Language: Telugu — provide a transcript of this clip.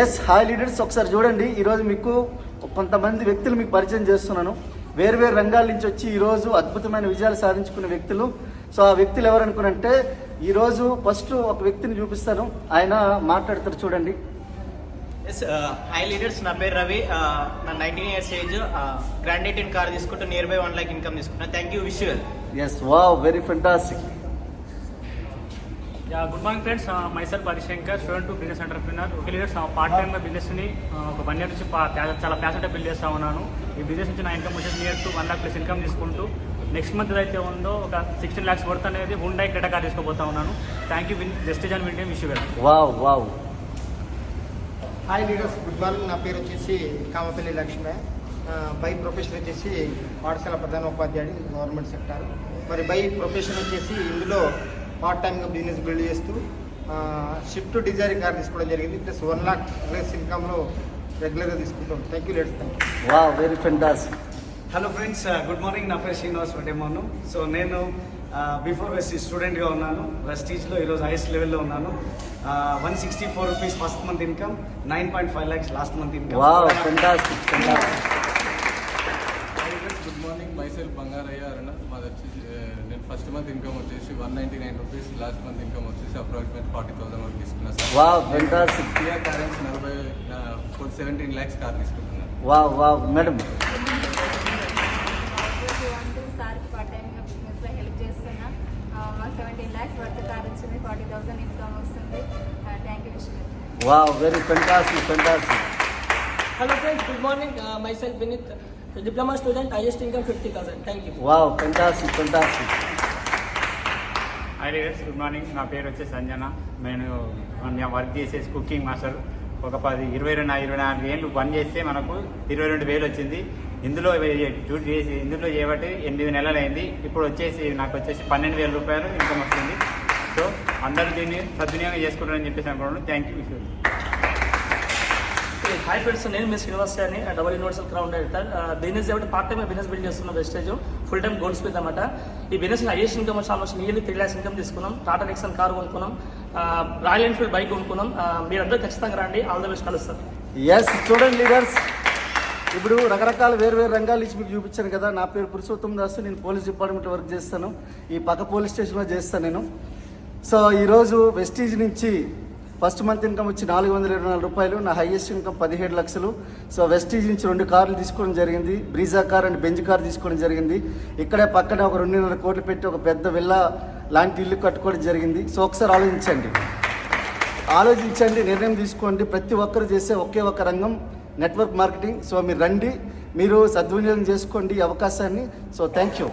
ఎస్ హాయ్ లీడర్స్, ఒకసారి చూడండి. ఈరోజు మీకు కొంతమంది వ్యక్తులు మీకు పరిచయం చేస్తున్నాను. వేరు రంగాల నుంచి వచ్చి ఈరోజు అద్భుతమైన విజయాలు సాధించుకున్న వ్యక్తులు. సో ఆ వ్యక్తులు ఎవరనుకునంటే ఈరోజు ఫస్ట్ ఒక వ్యక్తిని చూపిస్తాను, ఆయన మాట్లాడతారు చూడండి. ఎస్ హాయ్ లీడర్స్, నా పేరు రవి. నా 19 years ఏజ్. గ్రాండ్ 18 కార్ తీసుకుంటూ నియర్ బై 1 lakh ఇన్కమ్ తీసుకున్నా. Thank you, wish you well. Yes wow, very fantastic. Good morning friends, myself Harishankar, student to business entrepreneur. Okay leaders, part టైమ్గా బిజినెస్ని ఒక 1 year నుంచి చాలా ప్యాషన్గా బిల్డ్ చేస్తూ ఉన్నాను. ఈ బిజినెస్ నుంచి నా ఇన్కమ్ వచ్చేసి near to 1 lakh plus income తీసుకుంటూ నెక్స్ట్ మంత్ అయితే ఉందో ఒక 16 lakhs వర్త్ అనేది హుండై క్రెటా కార్ తీసుకోబోతా ఉన్నాను. థ్యాంక్ యూ, వెస్టేజ్ అండ్ వింటే wish you well. Wow wow. Hi leaders, good morning. నా పేరు వచ్చేసి కామపల్లి లక్ష్మి. బై ప్రొఫెషన్ వచ్చేసి పాఠశాల ప్రధాన ఉపాధ్యాయుడు, గవర్నమెంట్ సెక్టార్. మరి బై ప్రొఫెషన్ వచ్చేసి ఇందులో పార్ట్ టైమ్గా బిజినెస్ బిల్డ్ చేస్తూ షిఫ్ట్ డిజైర్ కార్ తీసుకోవడం జరిగింది. ప్లస్ 1 lakh ప్లస్ ఇన్కమ్లో రెగ్యులర్గా తీసుకుంటాం. Thank you leaders, thank you. Wow, very fantastic. Hello friends, good morning. నా పేరు శ్రీనివాస్ వటేమోను. సో నేను బిఫోర్ వెస్టీజ్ స్టూడెంట్గా ఉన్నాను. వెస్టీజ్లో ఈరోజు హైయెస్ట్ లెవెల్లో ఉన్నాను. 164 rupees first month income, 9.5 lakhs last month income. Wow, fantastic fantastic. Good morning, myself Bangarayya Aruna. మాది వచ్చేసి నేను ఫస్ట్ మంత్ ఇన్కమ్ వచ్చేసి 199 rupees, లాస్ట్ మంత్ ఇన్కమ్ వచ్చేసి అప్రాక్సిమేట్ 40,000 వరకు తీసుకున్నాను sir. Wow, fantastic. Kia Carens 17 lakhs car తీసుకుంటున్నాను. Wow wow. మేడం, సార్కి పార్ట్ టైమ్గా బిజినెస్లో హెల్ప్ చేస్తున్నా. 17 lakhs వర్త్ కార్ వచ్చింది, 40,000 ఇన్కమ్ వస్తుంది. Thank you Vishnu. Wow, very fantastic fantastic. Hello friends, good morning. Myself Vinith, diploma student, highest income 50,000. Thank you. Wow, fantastic fantastic. Hi leaders, good morning. నా పేరు వచ్చేసి సంజన. నేను వర్క్ చేసేసి కుకింగ్ మాస్టర్. ఒక 24 ఏళ్ళు పని చేస్తే మనకు 22,000 వచ్చింది. ఇందులో డ్యూటీ చేసి ఇందులో చేయబట్టి 8 నెలలు అయింది. ఇప్పుడు వచ్చేసి నాకు వచ్చేసి 12,000 రూపాయలు ఇన్కమ్ వస్తుంది. సో అందరూ దీన్ని సద్వినియోగం చేసుకుంటారని చెప్పేసి అనుకుంటున్నాను. Thank you. హాయ్ ఫ్రెండ్స్, నేను మీ శ్రీనివాస్ గారిని, double universal crown director. Business కాబట్టి పార్ట్ టైం బిజినెస్ బిల్డ్ చేస్తున్న వెస్టేజ్ ఫుల్ టైం గోల్డ్ స్మిత్ అనమాట. ఈ బిజినెస్ హైయెస్ట్ ఇన్కమ్ వచ్చి ఆల్మోస్ట్ నియర్లీ 3 lakhs ఇన్కమ్ తీసుకున్నాం. టాటా నెక్సన్ కార్ కొనుక్కున్నాం, రాయల్ ఎన్ఫీల్డ్ బైక్ కొనుక్కున్నాం. మీరందరూ ఖచ్చితంగా రండి. ఆల్ ద బెస్ట్, కలుస్తారు. ఎస్, చూడండి లీడర్స్, ఇప్పుడు రకరకాల వేరు రంగాల నుంచి మీకు చూపించాను కదా. నా పేరు పురుషోత్తం దాస్, నేను పోలీస్ డిపార్ట్మెంట్ వర్క్ చేస్తాను. ఈ పక్క పోలీస్ స్టేషన్లో చేస్తాను నేను. సో ఈరోజు వెస్టీజ్ నుంచి ఫస్ట్ మంత్ ఇన్కమ్ వచ్చి 424 రూపాయలు, నా హైయెస్ట్ ఇన్కమ్ 17 లక్షలు. సో వెస్టీజ్ నుంచి 2 కార్లు తీసుకోవడం జరిగింది. Brezza car and Benz car తీసుకోవడం జరిగింది. ఇక్కడే పక్కనే ఒక 2.5 కోట్లు పెట్టి ఒక పెద్ద విల్లా లాంటి ఇల్లు కట్టుకోవడం జరిగింది. సో ఒకసారి ఆలోచించండి, నిర్ణయం తీసుకోండి. ప్రతి ఒక్కరు చేసే ఒకే ఒక రంగం నెట్వర్క్ మార్కెటింగ్. సో మీరు రండి, మీరు సద్వినియోగం చేసుకోండి ఈ అవకాశాన్ని. So thank you.